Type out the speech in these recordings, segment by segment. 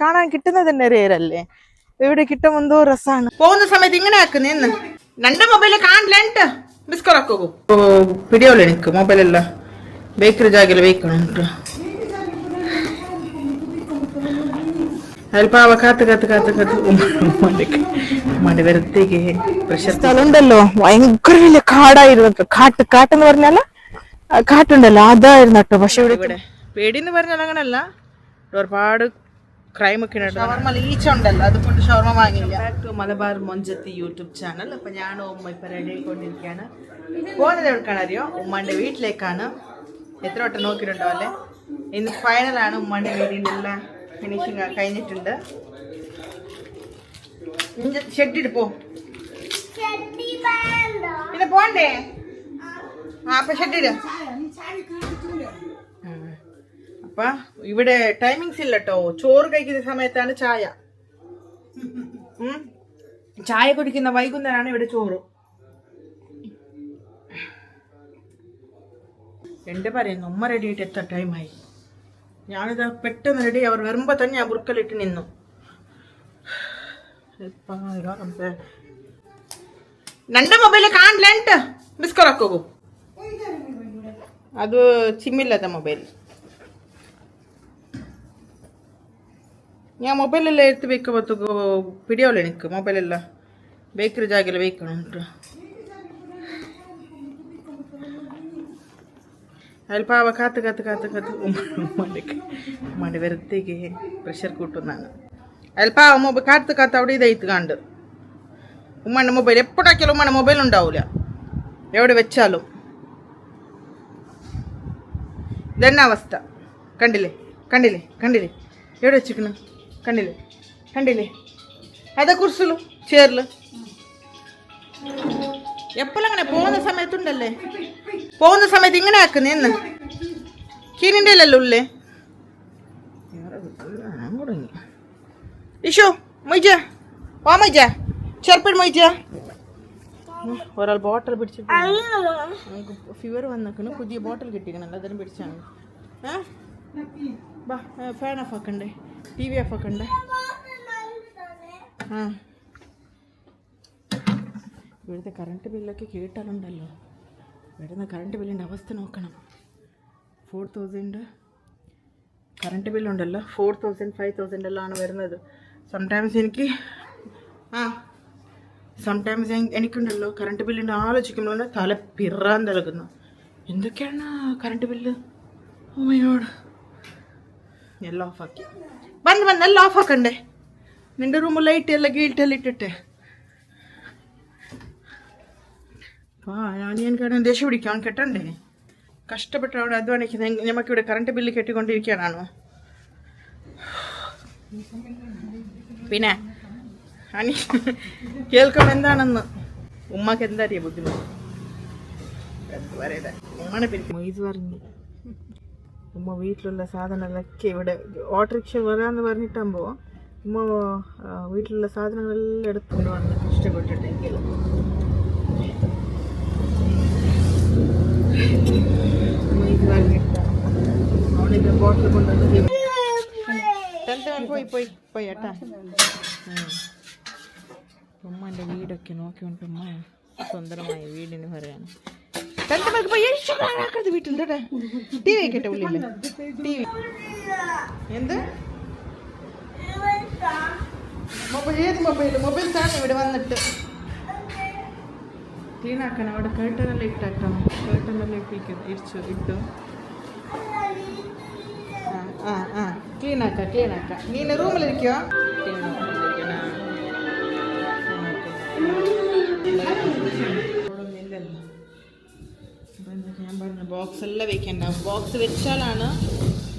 കാണാൻ കിട്ടുന്നതന്നെ റേറല്ലേ. ഇവിടെ കിട്ടും എന്തോ രസാണ്. പോകുന്ന സമയത്ത് ഇങ്ങനെ ആക്കുന്നേന്ന് നന്റെ മൊബൈൽ കാണില്ല ബിസ്കറാക്കോ പിടിയോളൂ എനിക്ക് മൊബൈലല്ല ಬೇಕ್ರಿ ಜಾಗೆಲ್ಲ ಬೇಕು ಉಂಟು ಅಲ್ಪ കാത്ത് മടി വെറുതെಗೆ സ്ഥലം ഉണ്ടല്ലോ ഭയങ്കര വലിയ കാടായിരുന്നു. കാട്ടെന്ന് പറഞ്ഞാല് കാട്ടുണ്ടല്ലോ അതായിരുന്നു കേട്ടോ. പക്ഷെ ഇവിടെ പേടിന്ന് പറഞ്ഞാൽ അങ്ങനല്ല, ഒരുപാട് ക്രൈം ഒക്കെ ഈച്ച ഉണ്ടല്ലോ, അതുകൊണ്ട് ഷവർമ വാങ്ങിയില്ല. ബാക്ക് ടു മലബാർ മൊഞ്ചത്തി യൂട്യൂബ് ചാനൽ. അപ്പൊ ഞാനും ഉമ്മ ഇപ്പൊ റെഡി ആയിക്കൊണ്ടിരിക്കുകയാണ്. പോകുന്നത് എവിടെക്കാണ് അറിയോ? ഉമ്മാന്റെ വീട്ടിലേക്കാണ്. എത്ര വട്ടം നോക്കിയിട്ടുണ്ടോ അല്ലേ? ഇന്ന് ഫൈനലാണ്. ഉമ്മാന്റെ വീടിന്റെ എല്ലാം ഫിനിഷിങ് കഴിഞ്ഞിട്ടുണ്ട്. ഷെഡിട്ട് പോ പിന്നെ പോണ്ടേ? അപ്പൊ ഷെഡിട്. അപ്പൊ ഇവിടെ ടൈമിങ്സ് ഇല്ല കേട്ടോ. ചോറ് കഴിക്കുന്ന സമയത്താണ് ചായ. ചായ കുടിക്കുന്ന വൈകുന്നേരമാണ് ഇവിടെ ചോറ്. എന്റെ പറയുന്നു ഉമ്മ റെഡി ആയിട്ട് എത്ര ടൈമായി. ഞാനിത് പെട്ടെന്ന് റെഡി. അവർ വരുമ്പോ തന്നെ ഞാൻ ബുർക്കലിട്ട് നിന്നു. നന്റെ മൊബൈൽ കാണില്ല ബിസ്കറാക്കോ ಅದು ಸಿಮ್ಮಿಲ್ಲದ ಮೊಬೈಲ್. ഞാൻ മൊബൈലെല്ലാം എടുത്ത് വെക്കുമ്പോഴത്തേക്ക് പിടിയോളൂ എനിക്ക്. മൊബൈലെല്ലാം ബേക്കറി ജാಗೆಲ್ಲ ಬೇಕು ಉಂಟು. ಅಲ್ಲಿ ಪಾವ ಕಾತು മടി വെറുതെಗೆ പ്രഷർ കൂട്ടുന്നാണ്. ಅಲ್ಲಿ പാവ മൊബൈൽ കാത്ത് അവിടെ ഇതായിട്ട് കണ്ട്. ഉമ്മൻ്റെ മൊബൈൽ എപ്പോഴാക്കിയാലും ഉമ്മൻ്റെ മൊബൈൽ ഉണ്ടാവില്ല എവിടെ വെച്ചാലും. ഇതന്നെ അവസ്ഥ. കണ്ടില്ലേ എവിടെ വെച്ചിരിക്കണ കണ്ടില്ലേ അതെ കുറിച്ചുള്ളൂ ചേർല്. എപ്പോഴും അങ്ങനെ പോകുന്ന സമയത്തുണ്ടല്ലേ, പോകുന്ന സമയത്ത് ഇങ്ങനെ ആക്കുന്നേന്ന് കീനിൻ്റെ അല്ലല്ലോ ഉള്ളേ. തുടങ്ങി ഇഷു മൊയ്ജ വാ മൊയ്ജ ചെറുപ്പൻ മൊയ്ജ. ഒരാൾ ബോട്ടിൽ പിടിച്ചിട്ട് ഫീവർ വന്നേക്കണ്. പുതിയ ബോട്ടിൽ കിട്ടിക്കണല്ലോ, അതിനും പിടിച്ചാണ്. ബാ ഫാൻ ഓഫ് ആക്കണ്ടേ, ടി വി ഓഫ് ആക്കണ്ടേ? ഇവിടുത്തെ കറണ്ട് ബില്ലൊക്കെ കേട്ടാലുണ്ടല്ലോ, വരുന്ന കറണ്ട് ബില്ലിൻ്റെ അവസ്ഥ നോക്കണം. 4000 കറണ്ട് ബില്ലുണ്ടല്ലോ. 4000 5000 എല്ലാമാണ് വരുന്നത്. സംടൈംസ് എനിക്കുണ്ടല്ലോ കറണ്ട് ബില്ലിൻ്റെ ആലോചിക്കുമ്പോൾ തല പിറാൻ നൽകുന്നു. എന്തൊക്കെയാണ് കറണ്ട് ബില്ല്. ഓമയോട് എല്ലാം ഓഫാക്കി വന്ന് എല്ലാം ഓഫാക്കണ്ടേ? നിൻ്റെ റൂം ലൈറ്റ് എല്ലാം ഗീൽട്ടെല്ലാം ഇട്ടിട്ടെ. ഞാൻ ദേഷ്യം പിടിക്കാൻ കെട്ടണ്ടേ? കഷ്ടപ്പെട്ട് അവിടെ അധ്വാനിക്കുന്നത് നമുക്കിവിടെ കറണ്ട് ബില്ല് കെട്ടിക്കൊണ്ടിരിക്കാനാണോ? പിന്നെ അനി കേൾക്കണം എന്താണെന്ന്. ഉമ്മക്ക് എന്താ അറിയാം ബുദ്ധിമുട്ട് പറയട്ടെ. ഉമ്മനെ മൊയ്സ് പറഞ്ഞു ഉമ്മ വീട്ടിലുള്ള സാധനങ്ങളൊക്കെ ഇവിടെ ഓട്ടോറിക്ഷ വരാമെന്ന് പറഞ്ഞിട്ടാകുമ്പോൾ ഉമ്മ വീട്ടിലുള്ള സാധനങ്ങളെല്ലാം എടുത്തുകൊണ്ട് വന്ന് കഷ്ടപ്പെട്ടിട്ടെങ്കിൽ അവണിത് ബോട്ടിൽ കൊണ്ടുവന്ന് പോയി ഏട്ടാ. ഉമ്മൻ്റെ വീടൊക്കെ നോക്കിക്കൊണ്ട് ഉമ്മ സ്വന്തമായ വീടിന് പറയാണ്. വീട്ടിൽ ടി വി വെക്കട്ടെ ഉള്ളിൽ ടി വി. എന്ത് ഏത് മൊബൈൽ കാണും ഇവിടെ വന്നിട്ട് ക്ലീൻ ആക്കണം. അവിടെ കേട്ടനെല്ലാം ഇട്ടാക്കണം. കേട്ടനെല്ലാം ഇട്ടു ക്ലീൻ ആക്കാം. നീ റൂമിലിരിക്കോ? ഞാൻ പറഞ്ഞു ബോക്സ് എല്ലാം വെക്കണ്ട. ബോക്സ് വെച്ചാലാണ്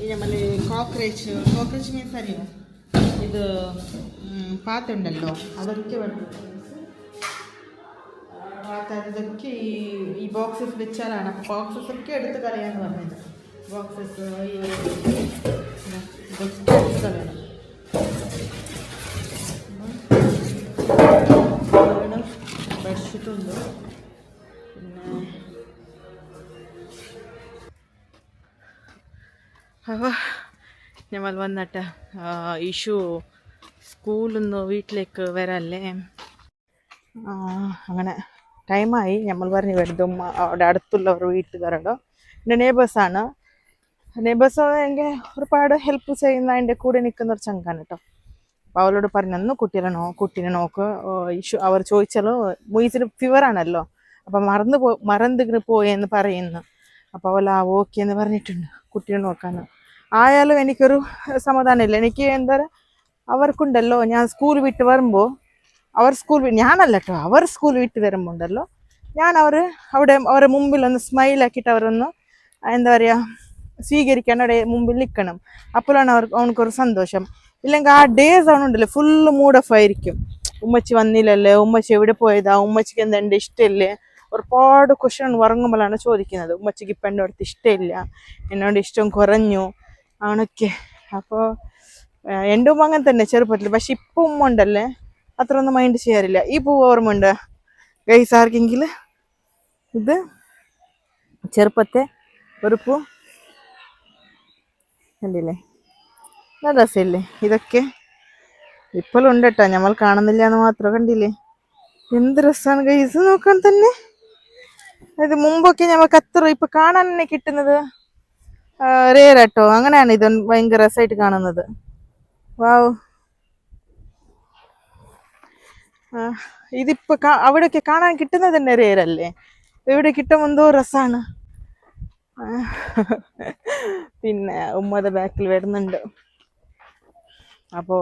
ഈ നമ്മൾ കോക്രോച്ച് മീൻസ് അറിയോ, ഇത് പാത്തുണ്ടല്ലോ അതൊക്കെ ഇതൊക്കെ ഈ ബോക്സസ് വെച്ചാലാണ്. ബോക്സസ് ഒക്കെ എടുത്ത് കളയാന്ന് പറഞ്ഞത്. ബോക്സസ് ഇതൊക്കെ എടുത്ത് കളയണം. ബെഡ്ഷീറ്റുണ്ട്. പിന്നെ അപ്പോൾ ഞമ്മൾ വന്നിട്ട് ഇഷു സ്കൂളിൽ നിന്ന് വീട്ടിലേക്ക് വരല്ലേ. അങ്ങനെ ടൈമായി. നമ്മൾ പറഞ്ഞു വരുതും അവിടെ അടുത്തുള്ളവർ വീട്ടുകാരോട് എൻ്റെ നെയ്ബേഴ്സാണ്. നെയ്ബേഴ്സ് എങ്കിൽ ഒരുപാട് ഹെൽപ്പ് ചെയ്യുന്ന എൻ്റെ കൂടെ നിൽക്കുന്ന ഒരു ചങ്കാണ് കേട്ടോ. അപ്പോൾ അവളോട് പറഞ്ഞു കുട്ടീനെ നോക്ക്. ഇഷു അവർ ചോദിച്ചാലോ മൊയ്സിന് ഫീവറാണല്ലോ, അപ്പം മറന്നിങ്ങനെ പോയെന്ന് പറയുന്നു. അപ്പോൾ അവൾ ഓക്കെ എന്ന് പറഞ്ഞിട്ടുണ്ട് കുട്ടീനെ നോക്കാൻ. ആയാലും എനിക്കൊരു സമാധാനമില്ല. എനിക്ക് എന്താ അവർക്കുണ്ടല്ലോ, ഞാൻ സ്കൂൾ വിട്ട് വരുമ്പോൾ ഞാനല്ല കേട്ടോ, അവർ സ്കൂൾ വിട്ട് വരുമ്പോൾ ഉണ്ടല്ലോ, ഞാൻ അവരെ മുമ്പിൽ ഒന്ന് സ്മൈലാക്കിയിട്ട് അവരൊന്ന് എന്താ പറയുക സ്വീകരിക്കാൻ അവിടെ മുമ്പിൽ നിൽക്കണം. അപ്പോഴാണ് അവനക്കൊരു സന്തോഷം. ഇല്ലെങ്കിൽ ആ ഡേയ്സ് അവനുണ്ടല്ലോ ഫുള്ള് മൂഡ് ഓഫ് ആയിരിക്കും. ഉമ്മച്ചി വന്നില്ലല്ലേ, ഉമ്മച്ചി എവിടെ പോയതാ, ഉമ്മച്ചിക്ക് എന്താ എൻ്റെ ഇഷ്ടമില്ലേ, ഒരുപാട് ക്വസ്റ്റ്യൻ ഉറങ്ങുമ്പോഴാണ് ചോദിക്കുന്നത്. ഉമ്മച്ചിക്ക് ഇപ്പം എൻ്റെ അടുത്ത് ഇഷ്ടമില്ല, എന്നോട് ഇഷ്ടം കുറഞ്ഞു അവനൊക്കെ. അപ്പോൾ എൻ്റെ ഉമ്മ അങ്ങനെ തന്നെ ചെറുപ്പത്തിൽ. പക്ഷെ ഇപ്പം ഉമ്മ ഉണ്ടല്ലേ അത്ര ഒന്നും മൈൻഡ് ചെയ്യാറില്ല. ഈ പൂ ഓർമ്മയുണ്ട് ഗൈസ് ആർക്കെങ്കിൽ? ഇത് ചെറുപ്പത്തെ ഒരു പൂ കണ്ടില്ലേ, നല്ല രസമില്ലേ? ഇതൊക്കെ ഇപ്പോഴും ഉണ്ട് കേട്ടോ, നമ്മൾ കാണുന്നില്ല എന്ന് മാത്രം. കണ്ടില്ലേ എന്ത് രസമാണ് ഗൈസ് നോക്കാൻ തന്നെ. ഇത് മുമ്പൊക്കെ ഞമ്മക്ക് അത്ര ഇപ്പൊ കാണാൻ തന്നെ കിട്ടുന്നത് റേറാട്ടോ. അങ്ങനെയാണ് ഇത് ഭയങ്കര രസമായിട്ട് കാണുന്നത്. വാവ്, ഇതിപ്പോ അവിടെയൊക്കെ കാണാൻ കിട്ടുന്നത് തന്നെ റേറല്ലേ, ഇവിടെ കിട്ടുമ്പോൾ എന്തോ രസമാണ്. പിന്നെ ഉമ്മയുടെ ബാക്കിൽ വരുന്നുണ്ട്. അപ്പോ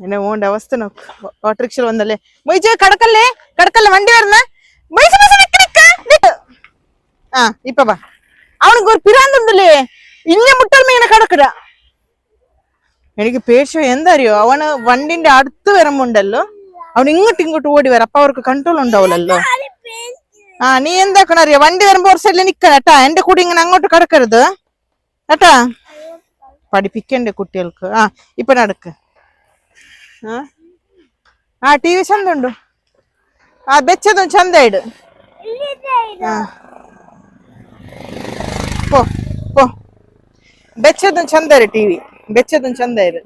എന്നെ പോകേണ്ട അവസ്ഥ നോക്ക്. ഓട്ടോറിക്ഷയിൽ വന്നല്ലേ മൊയ്ജ, കടക്കല്ലേ വണ്ടി വരുന്ന. ഇപ്പൊ അവനക്ക് ഒരു പിരാന്തുണ്ടല്ലേ, ഇന്ന മുട്ടൽ മീനെ കടക്കിട. എനിക്ക് പേടിച്ചോ എന്താ അറിയോ, അവന് വണ്ടിന്റെ അടുത്ത് വരുമ്പോണ്ടല്ലോ അവൻ ഇങ്ങോട്ട് ഓടി വരാം. അപ്പൊ അവർക്ക് കൺട്രോൾ ഉണ്ടാവില്ലല്ലോ. നീ എന്താക്കണ അറിയോ, വണ്ടി വരുമ്പോ ഒരു സൈഡിൽ നിക്കണം കേട്ടാ, എന്റെ കൂടി ഇങ്ങനെ അങ്ങോട്ട് കിടക്കരുത് കേട്ടാ. പഠിപ്പിക്കണ്ടേ കുട്ടികൾക്ക്. ഇപ്പൊ നടക്ക്. ടി വി ചന്ത ഉണ്ടോ? വെച്ചതും ചന്തയിട്. പോ ಬೆಚ್ಚದು ಚಂದ ರೀ ಟಿವಿ, ಬೆಚ್ಚದು ಚಂದ ಇರು.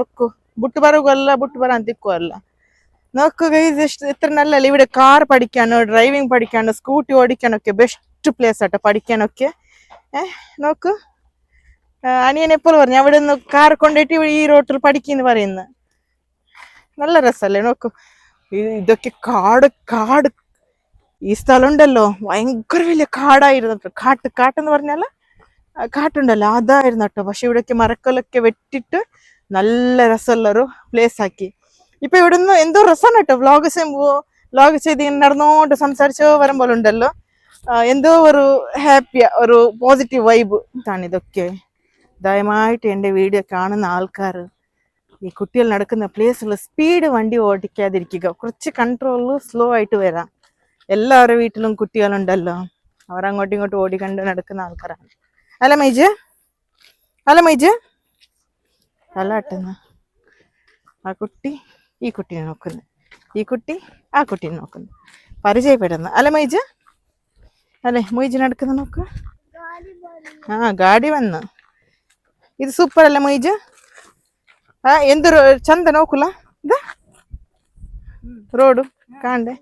ಒಕ್ಕು ബുട്ട് പറകുമല്ല, ബുട്ട് പറയാൻ തിക്കുമല്ല. നോക്കുക ഇത്ര നല്ലല്ലേ ഇവിടെ. കാർ പഠിക്കാനോ, ഡ്രൈവിംഗ് പഠിക്കാനോ, സ്കൂട്ടി ഓടിക്കാനൊക്കെ ബെസ്റ്റ് പ്ലേസ് ആട്ടോ പഠിക്കാനൊക്കെ. നോക്ക്, അനിയൻ എപ്പോഴും പറഞ്ഞു അവിടെ നിന്ന് കാർ കൊണ്ടുപോയിട്ട് ഈ റോട്ടിൽ പഠിക്കുന്നു പറയുന്നത്. നല്ല രസമല്ലേ നോക്കൂ. ഇതൊക്കെ കാട് ഈ സ്ഥലം ഉണ്ടല്ലോ ഭയങ്കര വലിയ കാടായിരുന്നു. കാട്ടെന്ന് പറഞ്ഞാല് കാട്ടുണ്ടല്ലോ അതായിരുന്നു കേട്ടോ. പക്ഷെ ഇവിടെയൊക്കെ മരക്കൊലൊക്കെ വെട്ടിട്ട് നല്ല രസമുള്ളൊരു പ്ലേസ് ആക്കി. ഇപ്പൊ ഇവിടുന്ന് എന്തോ രസമാണ് കേട്ടോ. വ്ലോഗ് ചെയ്ത് ഇങ്ങനെ നടന്നോണ്ട് സംസാരിച്ചോ വരുമ്പോൾ ഉണ്ടല്ലോ എന്തോ ഒരു ഹാപ്പിയാ, ഒരു പോസിറ്റീവ് വൈബ് ആണ് ഇതൊക്കെ. ദയമായിട്ട് എൻ്റെ വീഡിയോ കാണുന്ന ആൾക്കാർ ഈ കുട്ടികൾ നടക്കുന്ന പ്ലേസുള്ള സ്പീഡ് വണ്ടി ഓടിക്കാതിരിക്കുക. കുറച്ച് കൺട്രോളിൽ സ്ലോ ആയിട്ട് വരാം. എല്ലാവരുടെ വീട്ടിലും കുട്ടികളുണ്ടല്ലോ, അവരങ്ങോട്ടും ഇങ്ങോട്ടും ഓടിക്കണ്ട് നടക്കുന്ന ആൾക്കാരാണ്. അല്ല മൈജ് അല്ല അട്ടുന്ന ആ കുട്ടി ഈ കുട്ടീനെ നോക്കുന്നു, ഈ കുട്ടി ആ കുട്ടീനെ നോക്കുന്നു, പരിചയപ്പെടുന്നു. അല്ല മൈജ്, അല്ലെ മൊയ്ജ് നടക്കുന്ന നോക്ക്. ഗാഡി വന്ന്. ഇത് സൂപ്പർ അല്ലേ മൊയ്ജ്? എന്തൊരു ചന്ത നോക്കുല ഇത് റോഡ് കാണണ്ടേ.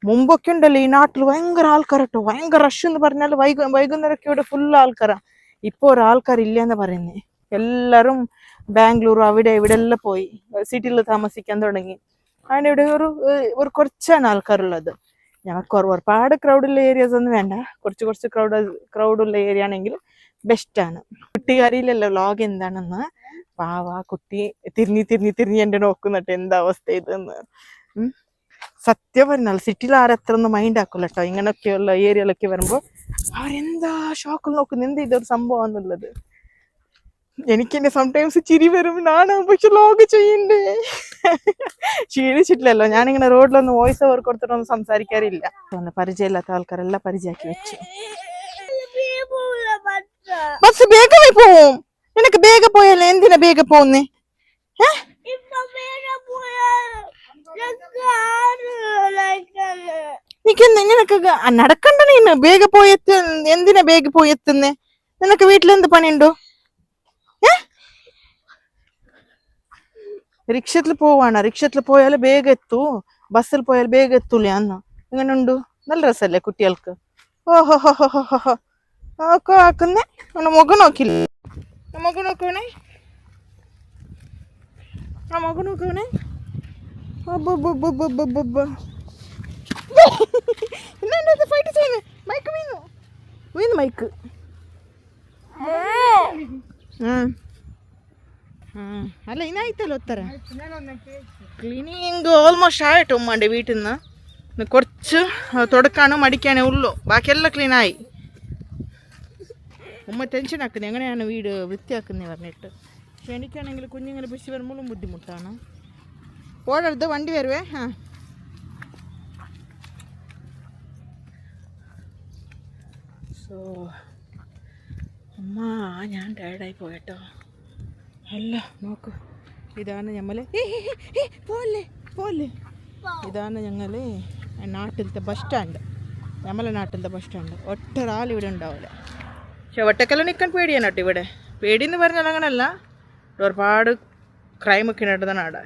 മുമ്പൊക്കെ ഉണ്ടല്ലോ ഈ നാട്ടിൽ ഭയങ്കര ആൾക്കാരട്ടോ, ഭയങ്കര റഷ് എന്ന് പറഞ്ഞാൽ വൈകുന്നേരമൊക്കെ ഇവിടെ ഫുൾ ആൾക്കാരാ. ഇപ്പൊ ഒരാൾക്കാരില്ല എന്ന് പറയുന്നേ. എല്ലാരും ബാംഗ്ലൂർ അവിടെ ഇവിടെ എല്ലാം പോയി സിറ്റിയിൽ താമസിക്കാൻ തുടങ്ങി. അതിന് ഇവിടെ ഒരു കുറച്ചാണ് ആൾക്കാരുള്ളത്. ഞങ്ങൾക്ക് ഒരുപാട് ക്രൗഡുള്ള ഏരിയാസ് ഒന്നും വേണ്ട, കുറച്ച് ക്രൗഡുള്ള ഏരിയ ആണെങ്കിൽ ബെസ്റ്റാണ്. കുട്ടിക്കാരിയില്ലല്ലോ വ്ലോഗ് എന്താണെന്ന്. പാവാ കുട്ടി തിരിഞ്ഞ് എന്റെ നോക്കുന്നിട്ട് എന്താ അവസ്ഥ ഇതെന്ന്. സത്യം പറഞ്ഞാൽ സിറ്റിയിൽ ആരത്ര ഒന്നും മൈൻഡ് ആക്കൂല കേട്ടോ. ഇങ്ങനെയൊക്കെയുള്ള ഏരിയയിലൊക്കെ വരുമ്പോൾ അവരെന്താ ഷോക്കിൽ നോക്കുന്നു, എന്ത് ഇതൊരു സംഭവം എന്നുള്ളത്. എനിക്കെന്നെ സംടൈംസ് ചിരി വരും. നാണോ പക്ഷെ വ്ലോഗ് ചെയ്യണ്ടേ, ക്ഷീണിച്ചിട്ടില്ലല്ലോ. ഞാനിങ്ങനെ റോഡിലൊന്നും വോയിസ് ഓവർ കൊടുത്തിട്ടൊന്നും സംസാരിക്കാറില്ല. പരിചയമില്ലാത്ത ആൾക്കാരെല്ലാം പരിചയമാക്കി വെച്ചു. ബസ് വേഗമായി പോവും. നിനക്ക് വേഗം പോയല്ലേ, എന്തിനാ വേഗം പോകുന്നേ? നിനക്കെന്താ നിനക്ക് നടക്കണ്ട നീನು ಬೇಗ പോയെത്ത് എന്തിനാ ಬೇಗ പോയെത്തുന്നേ നിനക്ക് വീട്ടിലെന്ത് പണിയുണ്ടോ റിക്ഷത്തിൽ പോവാണ് റിക്ഷത്തിൽ പോയാൽ ಬೇಗ എത്തൂ ബസ്സിൽ പോയാൽ ಬೇಗ എത്തൂല അന്ന് എങ്ങനെയുണ്ട് നല്ല രസല്ലേ കുട്ടികൾക്ക് ഓഹോ നോക്കോ ആക്കുന്നേ മുഖം നോക്കില്ല മുഖം നോക്കണേ ആ മുഖം നോക്കണേ എന്താ ഫൈറ്റ് ചെയ്യുന്നത് മൈക്ക് വീണു മൈക്ക് അല്ല ഇനായിത്തല്ലോ ഒത്തര ക്ലീനിങ് ഓൾമോസ്റ്റ് ആയിട്ട് ഉമ്മാൻ്റെ വീട്ടിൽ നിന്ന് കുറച്ച് തുടക്കാനും മടിക്കാനേ ഉള്ളൂ ബാക്കിയെല്ലാം ക്ലീനായി ഉമ്മ ടെൻഷൻ ആക്കുന്നത് എങ്ങനെയാണ് വീട് വൃത്തിയാക്കുന്നത് പറഞ്ഞിട്ട് പക്ഷെ എനിക്കാണെങ്കിൽ കുഞ്ഞുങ്ങളെ പിടിച്ച് വരുമ്പോഴും ബുദ്ധിമുട്ടാണ് ഓടരുത് വണ്ടി വരുവേ സോ അമ്മ ഞാൻ ടയർഡായി പോയട്ടോ അല്ല നോക്കൂ ഇതാണ് ഞമ്മൾ പോലെ ഇതാണ് ഞങ്ങൾ നാട്ടിലത്തെ ബസ് സ്റ്റാൻഡ് നമ്മളെ നാട്ടിലത്തെ ബസ് സ്റ്റാൻഡ് ഒറ്റൊരാൾ ഇവിടെ ഉണ്ടാവില്ല പക്ഷെ ഒറ്റക്കെല്ലാം നിൽക്കാൻ പേടിയാണ് കേട്ടോ ഇവിടെ പേടിയെന്ന് പറഞ്ഞാൽ അങ്ങനെയല്ല ഒരുപാട് ക്രൈമൊക്കെ നടന്ന നാടാ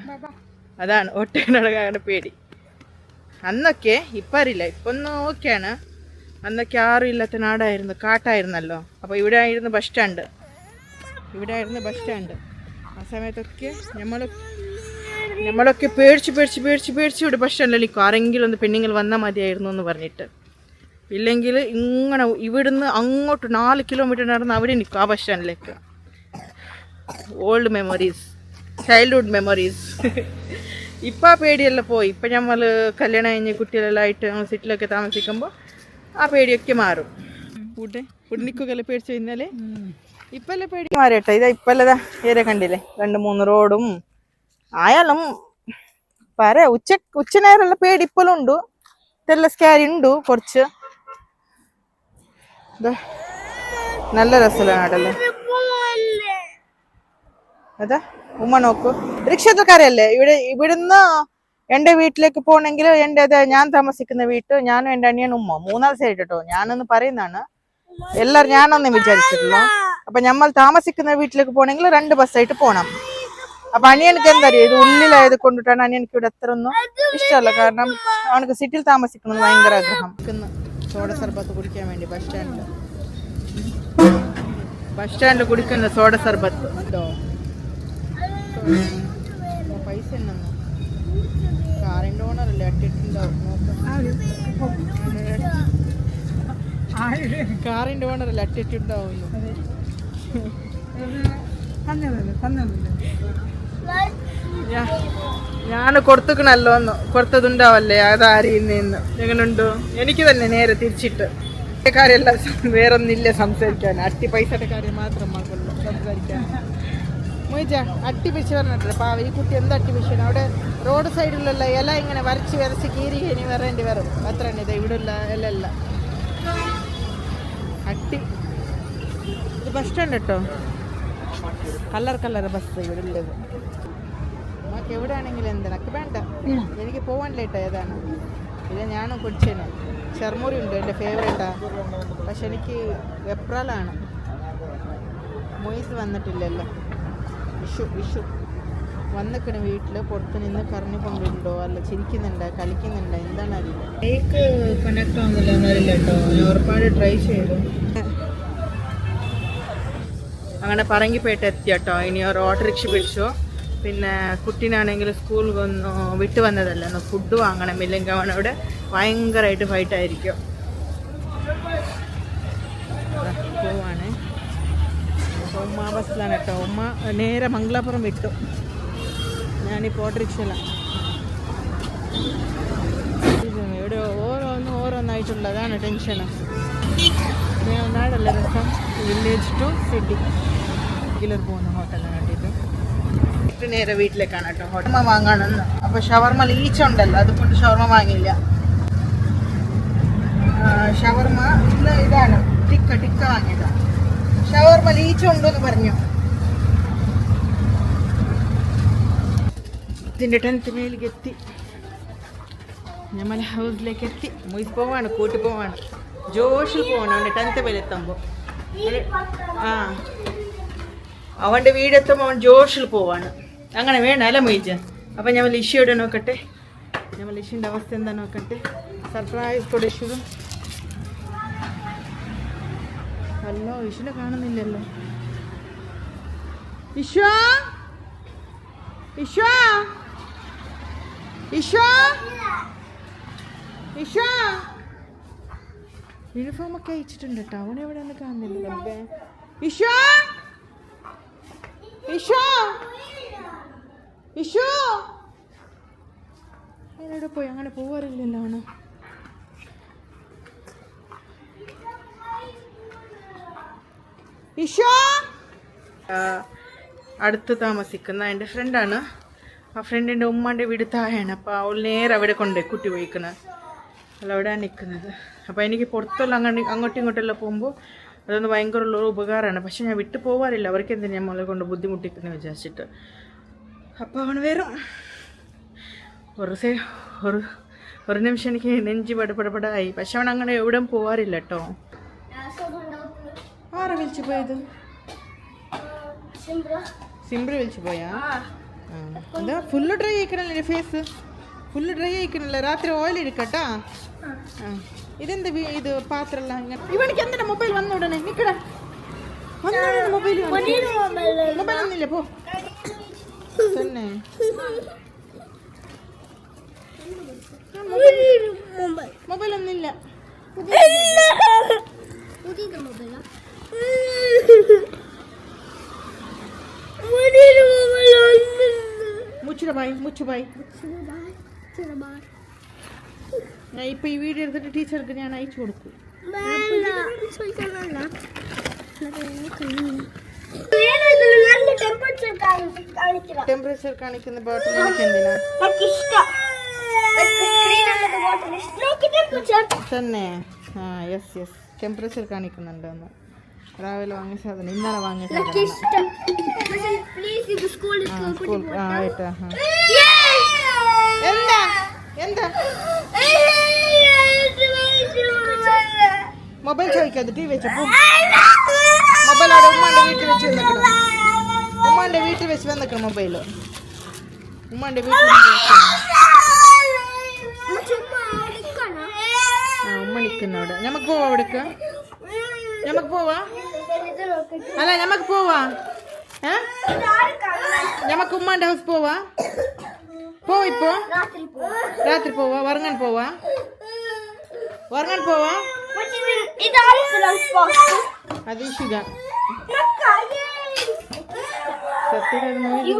അതാണ് ഒറ്റ നടക്കാണ് പേടി അന്നൊക്കെ ഇപ്പം അറിയില്ല ഇപ്പൊന്നും ഓക്കെയാണ് അന്നൊക്കെ ആരും ഇല്ലാത്ത നാടായിരുന്നു കാട്ടായിരുന്നല്ലോ അപ്പോൾ ഇവിടെ ആയിരുന്നു ബസ് സ്റ്റാൻഡ് ആ സമയത്തൊക്കെ നമ്മളൊക്കെ പേടിച്ച് ഇവിടെ ബസ് സ്റ്റാൻഡിൽ നിൽക്കും ആരെങ്കിലും ഒന്ന് പെണ്ണുങ്ങൾ വന്നാൽ മതിയായിരുന്നു എന്ന് പറഞ്ഞിട്ട് ഇല്ലെങ്കിൽ ഇങ്ങനെ ഇവിടുന്ന് അങ്ങോട്ട് 4 കിലോമീറ്റർ നടന്ന് അവിടെ നിൽക്കും ആ ബസ് സ്റ്റാൻഡിലേക്ക് ഓൾഡ് മെമ്മറീസ് ചൈൽഡ്ഹുഡ് മെമ്മറീസ് ഇപ്പം ആ പേടിയെല്ലാം പോയി ഇപ്പം നമ്മൾ കല്യാണം കഴിഞ്ഞ് കുട്ടികളെല്ലാം ആയിട്ട് നമ്മൾ സിറ്റിലൊക്കെ താമസിക്കുമ്പോൾ ആ പേടിയൊക്കെ മാറും ഫുഡിനിക്കൊക്കെ പേടിച്ച് കഴിഞ്ഞാൽ ഇപ്പല്ലേ പേടി മാറിയട്ടെ ഇതാ ഇപ്പല്ലതാ ഏറെ കണ്ടില്ലേ 2-3 റോഡും ആയാലും പറയാ ഉച്ച നേരമുള്ള പേടി ഇപ്പോഴും ഉണ്ട് ഇതെല്ലാം സ്കാരി ഉണ്ട് കുറച്ച് നല്ല രസമുള്ള നാടല്ലേ അതാ ഉമ്മ നോക്കൂ റിക്ഷക്കാരല്ലേ ഇവിടുന്ന് എൻ്റെ വീട്ടിലേക്ക് പോകണമെങ്കിൽ ഞാൻ താമസിക്കുന്ന വീട്ട് ഞാനും എൻ്റെ അനിയനും ഉമ്മ 3 സൈഡ് കേട്ടോ ഞാനൊന്ന് പറയുന്നതാണ് എല്ലാവരും ഞാനൊന്നും വിചാരിച്ചിട്ടില്ല അപ്പൊ നമ്മൾ താമസിക്കുന്ന വീട്ടിലേക്ക് പോകണമെങ്കിൽ 2 ബസ്സായിട്ട് പോകണം അപ്പൊ അനിയനക്ക് എന്താ അറിയാം ഇത് ഉള്ളിലായത് കൊണ്ടിട്ടാണ് അനിയനക്ക് ഇവിടെ അത്ര ഒന്നും ഇഷ്ടമല്ല കാരണം അവനക്ക് സിറ്റിയിൽ താമസിക്കണമെന്ന് ഭയങ്കര ആഗ്രഹം സോഡ സർബത്ത് കുടിക്കാൻ വേണ്ടി ബസ് സ്റ്റാൻഡിൽ കുടിക്കുന്ന സോഡ സർബത്ത് ഉണ്ടോ പൈസ ഉണ്ടെന്നോ കാറിൻ്റെ ഓണറല്ലേ അട്ടിട്ടുണ്ടാവും കാറിൻ്റെ ഓണറല്ലേ അട്ടിട്ടുണ്ടാവുമല്ലോ ഞാൻ കൊടുത്തുക്കണല്ലോ കൊടുത്തതുണ്ടാവല്ലേ അതറിയുന്നേന്ന് എങ്ങനെയുണ്ടോ എനിക്ക് തന്നെ നേരെ തിരിച്ചിട്ട് കാര്യമെല്ലാം വേറൊന്നില്ല സംസാരിക്കാൻ അട്ടി പൈസയുടെ കാര്യം മാത്രം മക്കളുള്ളൂ സംസാരിക്കാൻ മോയിച്ച അട്ടി പിടിച്ച് പറഞ്ഞിട്ടില്ല പാവ ഈ കുട്ടി എന്ത് അട്ടി പിടിച്ചാണ് അവിടെ റോഡ് സൈഡിലുള്ള ഇല ഇങ്ങനെ വരച്ച് കീറി ഇനി വരേണ്ടി വരും അത്ര തന്നെ ഇത് ഇവിടെ ഉള്ള ഇല അട്ടി ഇത് ബസ് സ്റ്റാൻഡ് കേട്ടോ കളർ ബസ് ഇവിടെ ഉള്ളത് നമുക്ക് എവിടെയാണെങ്കിലും എന്താ എനിക്ക് വേണ്ട എനിക്ക് പോകാൻ ലേട്ടാ ഏതാണ് ഇത് ഞാനും കുടിച്ചേനെ ഷർമുറി ഉണ്ട് എൻ്റെ ഫേവറേറ്റാ പക്ഷെ എനിക്ക് വെപ്രാലാണ് മൊയ്സ് വന്നിട്ടില്ലല്ലോ വിഷു വന്നിക്കണ വീട്ടിൽ പുറത്ത് നിന്ന് കറങ്ങി കൊണ്ടുണ്ടോ അല്ല ചിരിക്കുന്നുണ്ടോ കളിക്കുന്നുണ്ടോ എന്താണ് അറിയില്ല ബൈക്ക് കണക്ട് ആവുന്നില്ല എന്നറിയില്ല കേട്ടോ ഞാൻ ഒരുപാട് ട്രൈ ചെയ്തു അങ്ങനെ പറങ്കിപ്പേട്ട എത്തി കേട്ടോ ഇനി ഒരു ഓട്ടോറിക്ഷ പിടിച്ചു പിന്നെ കുട്ടീനാണെങ്കിൽ സ്കൂളിൽ വിട്ട് വന്നതല്ല ഒന്ന് ഫുഡ് വാങ്ങണം ഇല്ലെങ്കിൽ അവനവിടെ ഭയങ്കരമായിട്ട് ഫൈറ്റായിരിക്കും പോവാണ് അപ്പോൾ ഉമ്മ ബസ്സിലാണ് കേട്ടോ ഉമ്മ നേരെ മംഗലാപുരം വിട്ടു ഞാനിപ്പോൾ ഓട്ടോറിക്ഷയിലാണ് ഇവിടെ ഓരോന്നായിട്ടുള്ളതാണ് ടെൻഷന് നാടല്ല രസം വില്ലേജ് ടു സിറ്റി കിലർ പോകുന്ന ഹോട്ടലിനെ കണ്ടിട്ട് നേരെ വീട്ടിലേക്കാണ് കേട്ടോ ഹോട്ടൽ വാങ്ങാണെന്ന് അപ്പോൾ ഷവർമ ഈച്ച ഉണ്ടല്ലോ അതുകൊണ്ട് ഷവർമ വാങ്ങിയില്ല ഷവർമ ഇതാണ് ടിക്ക വാങ്ങിയതാണ് ഷവർമ ഈച്ച ഉണ്ടെന്ന് പറഞ്ഞു ഇതിൻ്റെ 10th മേലേക്ക് എത്തി നമ്മൾ ഹൗസിലേക്ക് എത്തി. മുയിസ് പോവാണ്, കൂട്ടി പോവാണ്, ജോഷിൽ പോവാണ്. അവൻ്റെ 10th പേരെത്തുമ്പോൾ അവൻ്റെ വീടെത്തുമ്പോൾ അവൻ ജോഷിൽ പോവാണ്. അങ്ങനെ വേണം അല്ല മൊയ്ജ്? അപ്പം ഞാൻ ലിഷിയോടെ നോക്കട്ടെ, നമ്മൾ ലിഷിൻ്റെ അവസ്ഥ എന്താ നോക്കട്ടെ. സർപ്രൈസ് കൊടുക്കും. ഹലോ, ഇഷിനെ കാണുന്നില്ലല്ലോ. ഇഷോ, ഇഷോ, ഇഷോ, ഇഷോ. യൂണിഫോം ഒക്കെ അയച്ചിട്ടുണ്ട് കേട്ടോ. അവനെവിടെ ഒന്ന് കാണുന്നില്ല. ഇഷോ, ഇഷോ, ഇഷോ. അതിനോട് പോയി അങ്ങനെ പോവാറില്ലല്ലോ അവന്. ഇഷോ അടുത്ത് താമസിക്കുന്ന എൻ്റെ ഫ്രണ്ടാണ്. ആ ഫ്രണ്ടിൻ്റെ ഉമ്മാൻ്റെ വീട് താഴെയാണ്. അപ്പോൾ അവൾ നേരെ അവിടെ കൊണ്ടുപോയി കുട്ടി പോയിക്കുന്നത്. അല്ല അവിടെയാണ് നിൽക്കുന്നത്. അപ്പോൾ എനിക്ക് പുറത്തുള്ള അങ്ങോട്ടും ഇങ്ങോട്ടെല്ലാം പോകുമ്പോൾ അതൊന്ന് ഭയങ്കര ഉള്ളൊരു ഉപകാരമാണ്. പക്ഷെ ഞാൻ വിട്ടു പോകാറില്ല. അവർക്ക് എന്തിനാ നമ്മളെ കൊണ്ട് ബുദ്ധിമുട്ടിക്കുന്നത് വിചാരിച്ചിട്ട്. അപ്പോൾ അവൻ വരും. ഒരു നിമിഷം എനിക്ക് നെഞ്ച് പടപടപടായി. പക്ഷെ അവൻ അങ്ങനെ എവിടെയും പോകാറില്ല കേട്ടോ. ആരാ വിളിച്ചു പോയത്? സിംബ്ര വിളിച്ചു പോയാ? എന്താ ഫുള്ള് ഡ്രൈ ആയിക്കണല്ലേ ഫേസ്? ഫുള്ള് ഡ്രൈ ആയിക്കണല്ലേ? രാത്രി ഓയിൽ എടുക്കട്ടാ. ഇതെന്താ ഇത് പാത്രമല്ല ഇങ്ങനെ? ഇവനിക്ക് എന്തിനാ മൊബൈൽ വന്ന ഉടനെ നിക്കടാ. മൊബൈൽ മൊബൈൽ ഒന്നില്ല പോ തന്നെ. മൊബൈൽ ഒന്നില്ല. മുച്ചുബായി. ഞാൻ ഇപ്പൊ ഈ വീഡിയോ എടുത്തിട്ട് ടീച്ചർക്ക് ഞാൻ അയച്ചു കൊടുക്കും. ടെമ്പറേച്ചർ കാണിക്കുന്ന ബോട്ടിൽ എനിക്ക് എന്തിനാ തന്നെ? യെസ് യെസ്, ടെമ്പറേച്ചർ കാണിക്കുന്നുണ്ട്. ഒന്ന് രാവിലെ വാങ്ങിയ സാധനം, ഇന്നലെ വാങ്ങിയ സാധനം. എന്താ എന്താ മൊബൈൽ ചോദിക്കാതെ ടി വി വെച്ചപ്പോ മൊബൈൽ അവിടെ ഉമ്മാന്റെ വീട്ടിൽ വെച്ച് വന്നിക്കണം. ഉമ്മാന്റെ വീട്ടിൽ വെച്ച് വന്നിക്കണം മൊബൈല്. ഉമ്മാന്റെ വീട്ടിൽ ഉമ്മ നിൽക്കുന്ന അവിടെ. ഞമ്മക്ക് പോവാ അവിടേക്ക്? ഞമ്മക്ക് പോവാ? അല്ല ഞമ്മക്ക് പോവാ? ഞമ്മക്ക് ഉമ്മാന്റെ ഹൗസ് പോവാ? പോവാ ഇപ്പോ? രാത്രി പോവാ? ഉറങ്ങാൻ പോവാ? ഉറങ്ങാൻ പോവാ? അത് ഇഷുക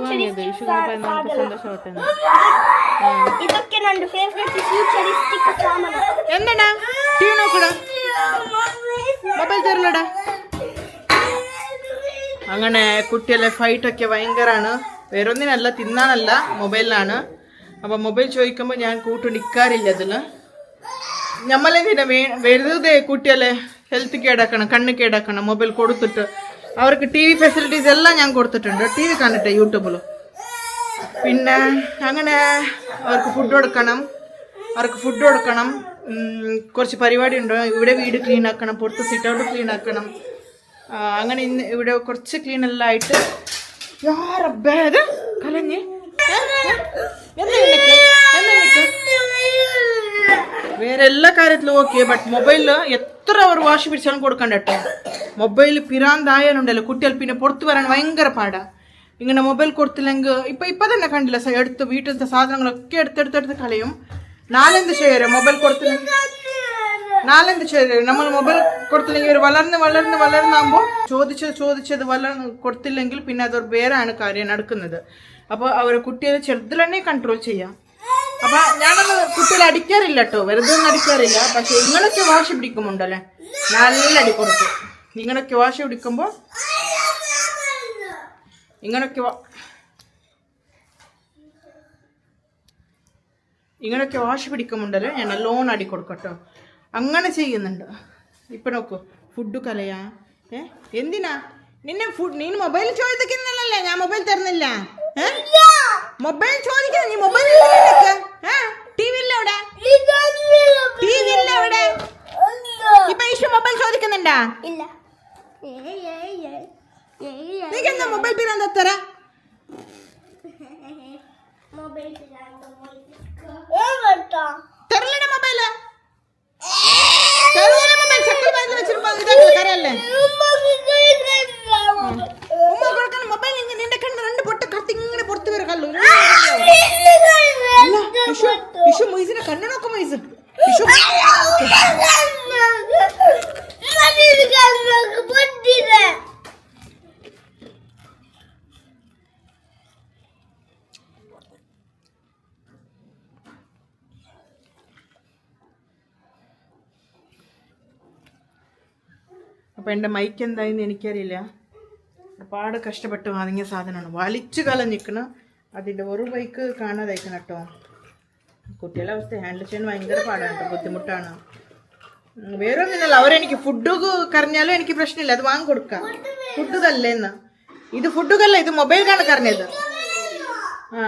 വാങ്ങിയത്. ഇഷുക നമുക്ക് സന്തോഷമാവട്ടെ. എന്താടാ ടി വി നോക്കടാ, മൊബൈൽ തരലടാ. അങ്ങനെ കുട്ടികളെ ഫൈറ്റൊക്കെ ഭയങ്കരമാണ്. വേറൊന്നിനല്ല, തിന്നാനല്ല, മൊബൈലിലാണ്. അപ്പം മൊബൈൽ ചോദിക്കുമ്പോൾ ഞാൻ കൂട്ടു നിൽക്കാറില്ല. അതിൽ നമ്മളെന്തിനാ വെറുതെ കുട്ടികളെ ഹെൽത്ത് കേടാക്കണം, കണ്ണ് കേടാക്കണം മൊബൈൽ കൊടുത്തിട്ട്. അവർക്ക് ടി വി ഫെസിലിറ്റീസ് എല്ലാം ഞാൻ കൊടുത്തിട്ടുണ്ട്. ടി വി കാണട്ടെ യൂട്യൂബിൽ. പിന്നെ അങ്ങനെ അവർക്ക് ഫുഡ് കൊടുക്കണം, കുറച്ച് പരിപാടി ഉണ്ടോ. ഇവിടെ വീട് ക്ലീൻ ആക്കണം, പുറത്ത് സിറ്റ് ഔട്ട് ക്ലീൻ ആക്കണം. അങ്ങനെ ഇന്ന് ഇവിടെ കുറച്ച് ക്ലീൻ എല്ലാം ആയിട്ട് കലഞ്ഞ് വേറെ എല്ലാ കാര്യത്തിലും ഓക്കെ. ബട്ട് മൊബൈലില് എത്ര അവർ വാശി പിടിച്ചാലും കൊടുക്കണ്ട കേട്ടോ. മൊബൈൽ പിരാന്തായാലുണ്ടല്ലോ കുട്ടികൾ പിന്നെ പുറത്ത് വരാൻ ഭയങ്കര പാടാ. ഇങ്ങനെ മൊബൈൽ കൊടുത്തില്ലെങ്കിൽ ഇപ്പൊ തന്നെ കണ്ടില്ല, എടുത്ത് വീട്ടിലത്തെ സാധനങ്ങളൊക്കെ എടുത്തെടുത്തെടുത്ത് കളയും. നാലെന്ത് ചെയ്യാറ് മൊബൈൽ കൊടുത്തില്ലെങ്കിൽ? നമ്മൾ മൊബൈൽ കൊടുത്തില്ലെങ്കിൽ ഒരു വളർന്നാകുമ്പോൾ ചോദിച്ചത് കൊടുത്തില്ലെങ്കിൽ പിന്നെ അതൊരു വേറാണ് കാര്യം നടക്കുന്നത്. അപ്പോൾ അവർ കുട്ടികളെ ചെറുതിൽ തന്നെ കൺട്രോൾ ചെയ്യാം. അപ്പൊ ഞാനൊന്നും കുട്ടികളെ അടിക്കാറില്ല കേട്ടോ, വെറുതെ ഒന്നും അടിക്കാറില്ല. പക്ഷെ ഇങ്ങനൊക്കെ വാശി പിടിക്കുമ്പോണ്ടല്ലേ നല്ല അടി കൊടുക്കും. ഇങ്ങനൊക്കെ വാശി പിടിക്കുമ്പോൾ ഇങ്ങനൊക്കെ വാശി പിടിക്കുമ്പോണ്ടല്ലേ ഞാൻ നല്ലോണം അടി കൊടുക്കട്ടോ. അങ്ങനെ ചെയ്യുന്നുണ്ട്. ഇപ്പൊ നോക്കൂ, ഫുഡ് കലയാ. എന്തിനാ നീ മൊബൈൽ ചോദിക്കുന്നില്ലല്ലേ? ഞാൻ മൊബൈൽ തരുന്നില്ല. മൊബൈൽ ചോദിക്കുന്ന നീ മൊബൈൽ ടി വി ഇല്ല അവിടെ. ടി വി ഇല്ല അവിടെ. ഇപ്പൊ ഈശോ മൊബൈൽ ചോദിക്കുന്നുണ്ടാ? നീക്കെന്താ മൊബൈൽ പിരാന്ത് എത്ര? തെരലയുടെ മൊബൈല് ചക്കൽ ബാങ്കിൽ വെച്ചിരുമ്പോ ഇതാക്കല്ലേ കരയല്ലേ? ഉമ്മ കൊടുക്കാൻ മൊബൈൽ നിന്റെ കണ്ണ് 2 പൊട്ട് കത്തി ഇങ്ങനെ പുറത്ത് വരെ കല്ലു. ഇഷു മൊയ്സിനെ കണ്ണു നോക്കും മൊയ്സ്. ഇഷു അപ്പം എൻ്റെ മൈക്ക് എന്തായെന്ന് എനിക്കറിയില്ല. ഒരുപാട് കഷ്ടപ്പെട്ട് വാങ്ങിയ സാധനമാണ്, വലിച്ചു കളഞ്ഞിരിക്കണം. അതിൻ്റെ ഒരു ബൈക്ക് കാണാതായിക്കണം കേട്ടോ. കുട്ടികളുടെ അവസ്ഥ ഹാൻഡിൽ ചെയ്യാൻ ഭയങ്കര പാടാണ് കേട്ടോ, ബുദ്ധിമുട്ടാണ്. വേറെ ഒന്നുമില്ല, അവരെനിക്ക് ഫുഡ് കറിഞ്ഞാലും എനിക്ക് പ്രശ്നമില്ല, അത് വാങ്ങി കൊടുക്കാം. ഫുഡ് തല്ലേന്ന് ഇത് ഫുഡുകല്ല, ഇത് മൊബൈൽ കാണാൻ കറിഞ്ഞത്. ആ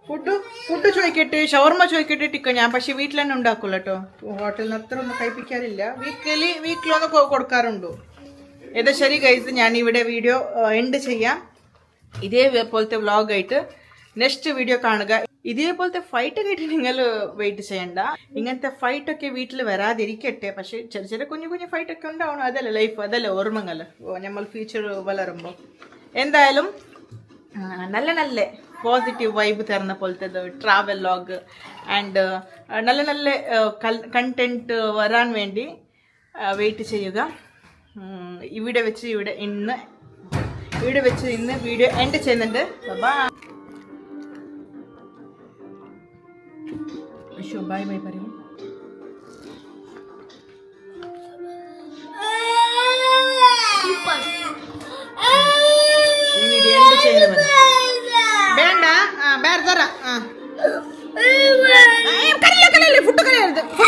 ഫുഡ് ചോദിക്കട്ടെ, ഷവർമ ചോദിക്കട്ടെ ടിക്ക ഞാൻ. പക്ഷെ വീട്ടിൽ തന്നെ ഉണ്ടാക്കൂല കേട്ടോ, ഹോട്ടലിൽ നിന്ന് അത്ര ഒന്നും കഴിപ്പിക്കാറില്ല. വീക്കിലൊന്ന് കൊടുക്കാറുണ്ടോ. ഏതാ ശരി ഗൈസ്, ഞാൻ ഇവിടെ വീഡിയോ എൻഡ് ചെയ്യാം. ഇതേപോലത്തെ വ്ളോഗായിട്ട് നെക്സ്റ്റ് വീഡിയോ കാണുക. ഇതേപോലത്തെ ഫൈറ്റ് കേട്ട് നിങ്ങൾ വെയിറ്റ് ചെയ്യണ്ട. ഇങ്ങനത്തെ ഫൈറ്റൊക്കെ വീട്ടിൽ വരാതിരിക്കട്ടെ. പക്ഷെ ചെറിയ കുഞ്ഞു ഫൈറ്റൊക്കെ ഉണ്ടാവണം. അതല്ലേ ലൈഫ്, അതല്ലേ ഓർമ്മകൾ നമ്മൾ ഫ്യൂച്ചർ വളരുമ്പോൾ. എന്തായാലും നല്ല പോസിറ്റീവ് വൈബ് തരുന്ന പോലത്തെ ട്രാവൽ വ്ളോഗ് ആൻഡ് നല്ല കണ്ടന്റ് വരാൻ വേണ്ടി വെയിറ്റ് ചെയ്യുക. ഇവിടെ വെച്ച് ഇന്ന് വീഡിയോ എൻഡ് ചെയ്യുന്നുണ്ട്. ബൈ ബൈ പറയും.